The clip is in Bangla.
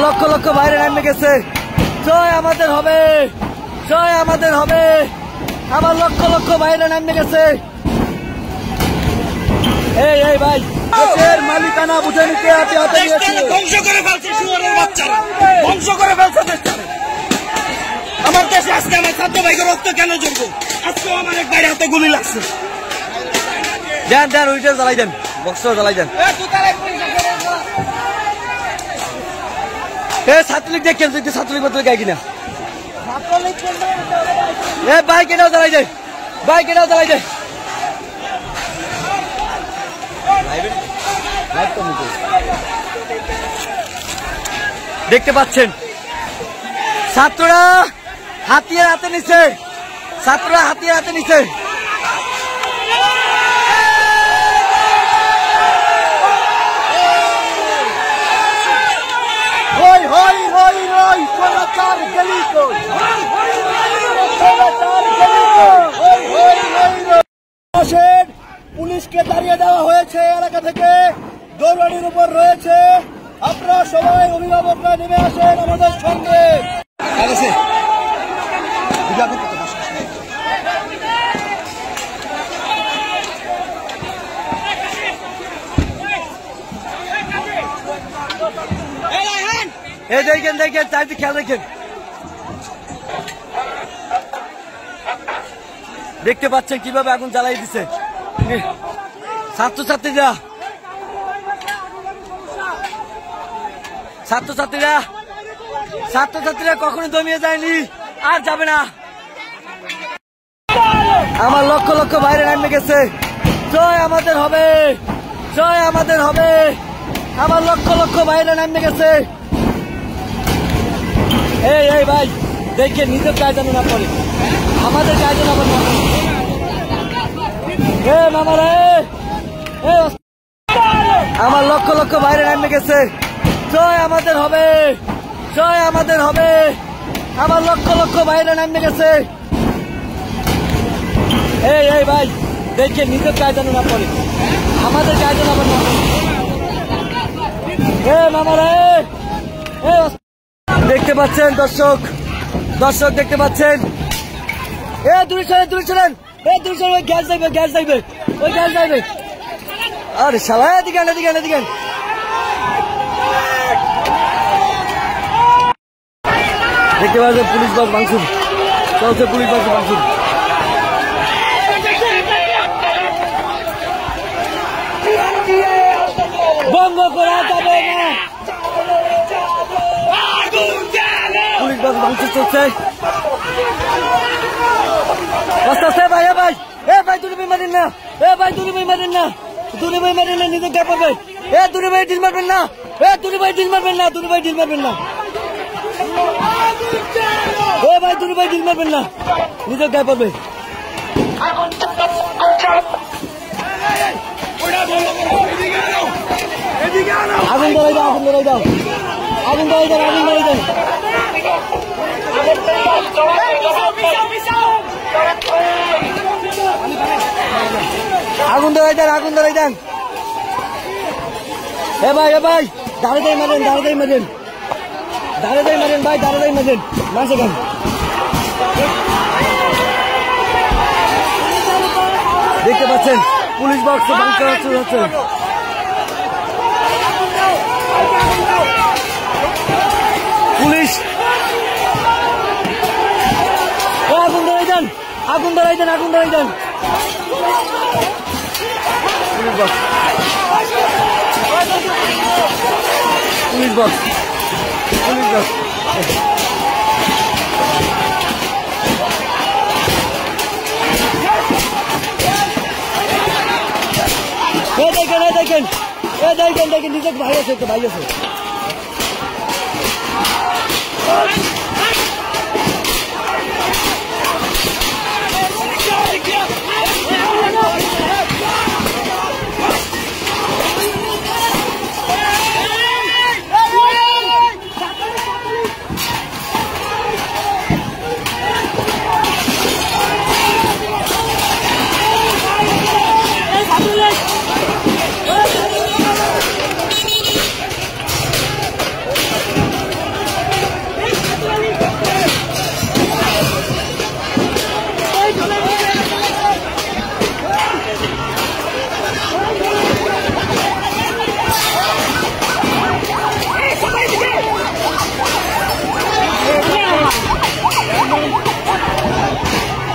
লক্ষ লক্ষ বাইরে নামে গেছে। জয় আমাদের হবে, জয় আমাদের হবে। আমার লক্ষ লক্ষ বাইরে নামে গেছে। এই ভাই, দেশের মালিকানা বুঝে নিতে হাতে হাতে নিয়েছে। ধ্বংস করে ফেলছে শুয়োরের বাচ্চারা, ধ্বংস করে ফেলছে দেশটারে। আমার দেশে আজকে আমার ছাত্র ভাইকে রক্ত কেন যোগ্য? আজকেও আমার এক বাইরে হাতে গুলি লাগছে। দেন উইটার জ্বালাই দেন, বক্স জ্বালাই দেন। ছাত্রলীগ দেখেন, তুই ছাত্রলীগ মতো গাই কিনা বাইক এটাও জ্বালাই দেয়, বাইক এটাও জ্বালাই দেয়। দেখতে পাচ্ছেন ছাত্ররা হাতিয়ার হাতে নিচ্ছে, ছাত্ররা হাতিয়ার হাতে নিচ্ছে। পুলিশকে তাড়িয়ে দেওয়া হয়েছে এলাকা থেকে, দৌড়ানির উপর রয়েছে। আপনারা সবাই অভিভাবকরা নেমে আসেন আমাদের সঙ্গে। দেখেন চারদিকে খেয়াল রেখেন। দেখতে পাচ্ছেন কিভাবে আগুন জ্বালাই দিচ্ছে ছাত্রছাত্রীরা। ছাত্রছাত্রীরা কখনো দমিয়ে যায়নি, আর যাবে না। আমার লক্ষ লক্ষ বাইরে নামে গেছে। জয় আমাদের হবে, জয় আমাদের হবে। আমার লক্ষ লক্ষ বাইরে নামে গেছে। এই ভাই, দেখে নিজের গায়ে যেন না পড়ে, আমাদের গায়ে যেন আবার না পড়ে। আমার লক্ষ লক্ষ বাইরে নামে গেছে। জয় আমাদের হবে, জয় আমাদের হবে। আমার লক্ষ লক্ষ বাইরে নামে গেছে। এই ভাই, দেখে নিজের গায়ে যেন না পড়ে, আমাদের গায়ে যেন আবার না পড়ে। দেখতে পাচ্ছেন দর্শক দেখতে পাচ্ছেন। দূরে চলেন, ওই গ্যাস যাইবে। আরে শালা, এদিকে দেখতে পাচ্ছেন পুলিশ বাস ভাঙচুর চলছে, পুলিশ বাস ভাঙচুর। বন্ধ করা যাবে না, পুলিশ বাস ভাঙচুর চলছে। ভাই দুলি মারেন না, দুলি মারেন না, নিজের গায়ে পাবে। দুলি ভাই ঢিল মারবেন না, দুলি ভাই ঢিল মারবেন না, দুলি ভাই ঢিল মারবেন না, নিজের গায়ে পাবে। আগুন ধরাই দাও, আগুন ধরাই দেন। আগুন ধরাই দেন, আগুন ধরাই দেন। ভাই দাঁড়াতেই মারেন ভাই, দাঁড়াতেই মারেন মাসে গান। দেখতে পাচ্ছেন পুলিশ বক্স ভাঙচুর হচ্ছে। পুলিশ আগুন ধরাই দেন। পুলিশ বক্স দেখেন নিজের ভাই আছে।